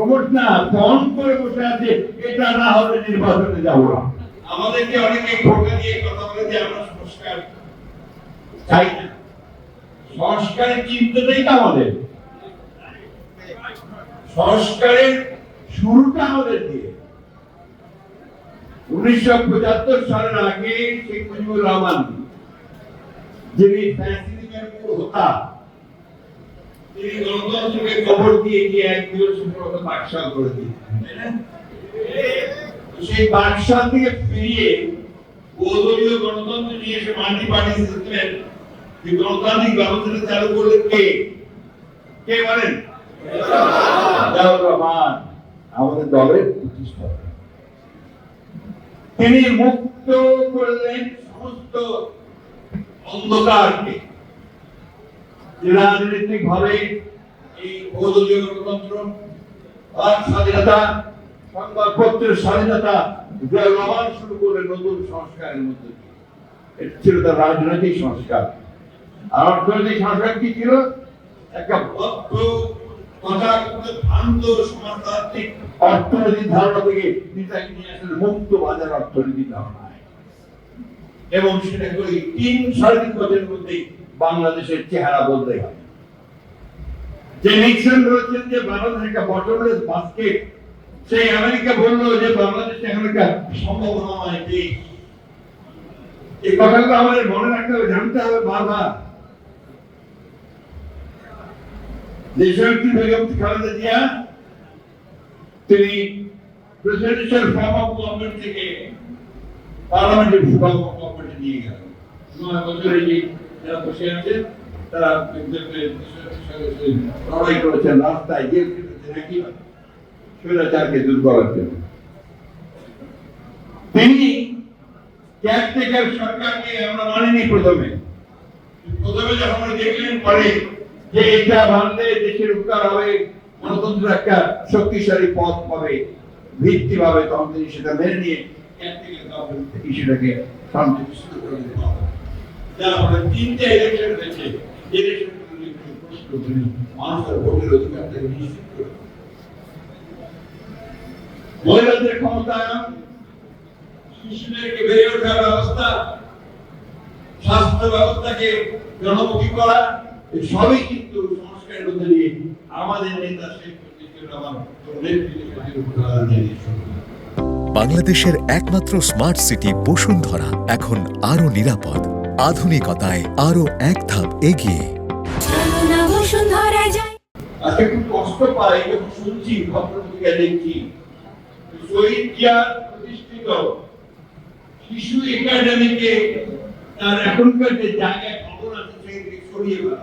Promote না, phone করে বসে আছে এটা না হলে নির্বাচনে যাবো না। আমাদেরকে অনেকে খোকা দিয়ে কথা বলে যে আমরা সংস্কার চাই না। সংস্কারের চিন্তাটাই তো আমাদের, সংস্কারের শুরুটা আমাদের দিয়ে। 1975 সালের আগে শেখ মুজিবুর রহমান, যিনি ফ্যাসিলিটির মূল হোতা, তিনি গণতন্ত্রকে কবর দিয়ে গিয়ে এক দিবসের মতো বাকশাল করে দিয়েছেন, তাই না? সেই বাকশাল থেকে ফিরিয়ে বহুদলীয় গণতন্ত্র নিয়ে এসে মাল্টি পার্টি সিস্টেমের যে গণতান্ত্রিক ব্যবস্থাটা চালু করলেন কে? কে বলেন? জিয়াউর রহমান, আমাদের দলের প্রতিষ্ঠাতা। তিনি মুক্ত করলেন সমস্ত অন্ধকারকে, যে রাজনৈতিক ভাবে এই বহুদলীয় গণতন্ত্র, বাক স্বাধীনতা, সংবাদপত্রের স্বাধীনতা, জিয়াউর রহমান শুরু করলেন নতুন সংস্কারের মধ্যে দিয়ে। এটা ছিল তার রাজনৈতিক সংস্কার। আর অর্থনৈতিক সংস্কার কি ছিল? একটা বদ্ধ ভ্রান্ত সমাজতান্ত্রিক অর্থনৈতিক ধারণা থেকে নেতাকে নিয়ে আসলে মুক্ত বাজার অর্থনীতি ধারণায়, এবং সেটা করে 3-3.5 বছরের মধ্যে বাংলাদেশের চেহারা বদলে গেল। যে নিক্সন বলেছেন যে বাংলাদেশ একটা বটমলেস বাস্কেট, সেই আমেরিকা বললো যে বাংলাদেশ এখন একটা সম্ভাবনাময় দেশ। এই কথাগুলো আমাদের মনে রাখতে হবে, জানতে হবে বারবার। দেশনেত্রী বেগম খালেদা জিয়া তিনি প্রেসিডেন্সিয়াল ফর্ম অফ গভর্নমেন্ট থেকে পার্লামেন্টের ফর্ম অফ গভর্নমেন্টে নিয়ে গেলেন। 9 বছরে যে যারা বসে আছেন তারা লড়াই করেছেন, রাস্তায় জেল খেটেছেন, একই স্বৈরাচারকে দূর করার জন্য। তিনি কেয়ারটেকার সরকারকে আমরা মানিনি প্রথমে যখন দেখলেন, পরে যে এটা মানলে দেশের উপকার হবে, গণতন্ত্র একটা শক্তিশালী পথ পাবে, ভিত্তি পাবে, তখন তিনি সেটা মেনে নিয়ে কেয়ারটেকার গভর্নমেন্ট থেকে সেটাকে শান্তিপুষ্ট করে দিতে হবে। যার ফলে 3টে ইলেকশন হয়েছে, মানুষের ভোটের অধিকার থেকে নিশ্চিত করে মহিলাদের ক্ষমতায়ন, শিশুদেরকে বেড়ে ওঠার ব্যবস্থা, স্বাস্থ্য ব্যবস্থাকে জনমুখী করা, সবই কিন্তু সংস্কারের মধ্যে দিয়ে আমাদের নেতা শেখ মুজিবুর রহমান নেতৃত্বে। বাংলাদেশের একমাত্র স্মার্ট সিটি বসুন্ধরা এখন আরো নিরাপদ, আধুনিকতায় আরো এক ধাপ এগিয়ে। আজকে খুব কষ্ট পাই যখন শুনছি, পত্রপত্রিকা দেখছি, শহীদ জিয়া প্রতিষ্ঠিত শিশু একাডেমিকে তার এখনকার যে জায়গায় খবর আছে সেগুলি সরিয়ে ফেলা।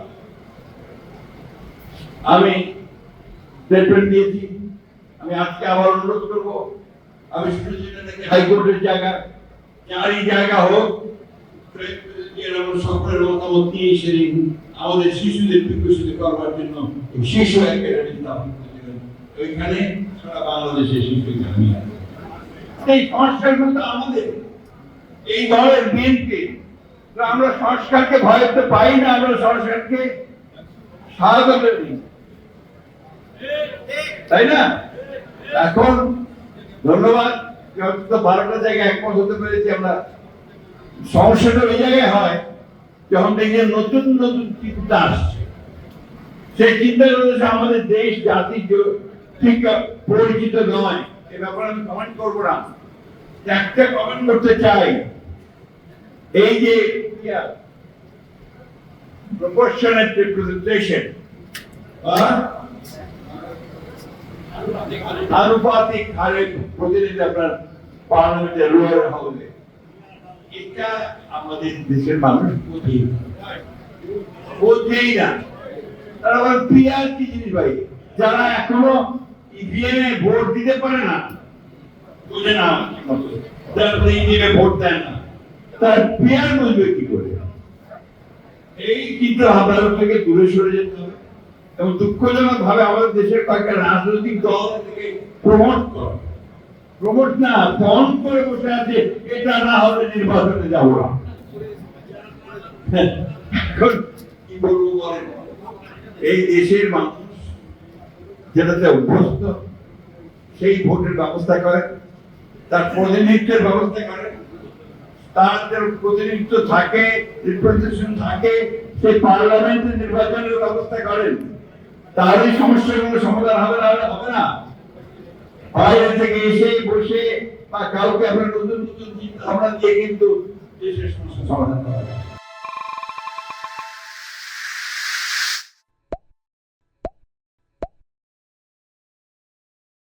আমি স্টেটমেন্ট দিয়েছি, আমি আজকে আবার অনুরোধ করবো, আমি শুনেছি নাকি হাইকোর্টের জায়গা, যারই জায়গা হোক, সকলের মতামত নিয়ে সেদিন আমাদের শিশুদের বিকশিত করবার জন্য শিশু একাডেমি স্থাপন করেছিলেন। ওইখানে সারা বাংলাদেশে শিশু একাডেমি আছে। এই সংস্কারগুলো তো আমাদের এই দলের বিএনপি। আমরা সংস্কারকে ভয় করতে পাই না, আমরা সংস্কারকে স্বাগত দিই, তাই না? এখন ধন্যবাদ, 12টা জায়গায় একমত হতে পেরেছি আমরা। সমস্যাটা ওই জায়গায় হয় যখন দেখি নতুন নতুন চিন্তা আসছে, সেই চিন্তাগুলো আমাদের দেশ জাতি ঠিক পরিচিত নয়। এ ব্যাপারে আমি কমেন্ট করবো না, একটা কমেন্ট করতে চাই। এই যে প্রপোর্শনাল রিপ্রেজেন্টেশন, আনুপাতিক হারে প্রতিনিধি আপনার পার্লামেন্টের লোয়ার হাউসে, এটা আমাদের দেশের মানুষ বোঝেই না। তারা আবার পিআর কি জিনিস ভাই, যারা এখনো ইভিএম এ ভোট দিতে পারে না, বুঝে না, যারা ইভিএম এ ভোট দেয় না, তার পিআর বুঝবে কি করে? এই চিন্তা ভাবনা থেকে দূরে সরে যেতে হবে। এবং দুঃখজনক ভাবে আমাদের দেশের কয়েকটা রাজনৈতিক দল থেকে প্রমোট না, ফোন করে বসে আছে এটা না হলে নির্বাচনে যাবো না। কি বলবো বলেন, এই দেশের মানুষ যেটাতে অভ্যস্ত, সেই ভোটের ব্যবস্থা করেন, তার প্রতিনিধিত্বের ব্যবস্থা করেন, তাদের প্রতিনিধিত্ব থাকে, রিপ্রেজেন্টেশন থাকে, সেই পার্লামেন্টের নির্বাচনের ব্যবস্থা করেন। তার এই সমস্যাগুলো সমাধান হবে না বাইরে থেকে এসে বসে বা কাউকে আপনার নতুন নতুন চিন্তা ভাবনা দিয়ে কিন্তু দেশের সমস্যা সমাধান করা যায়।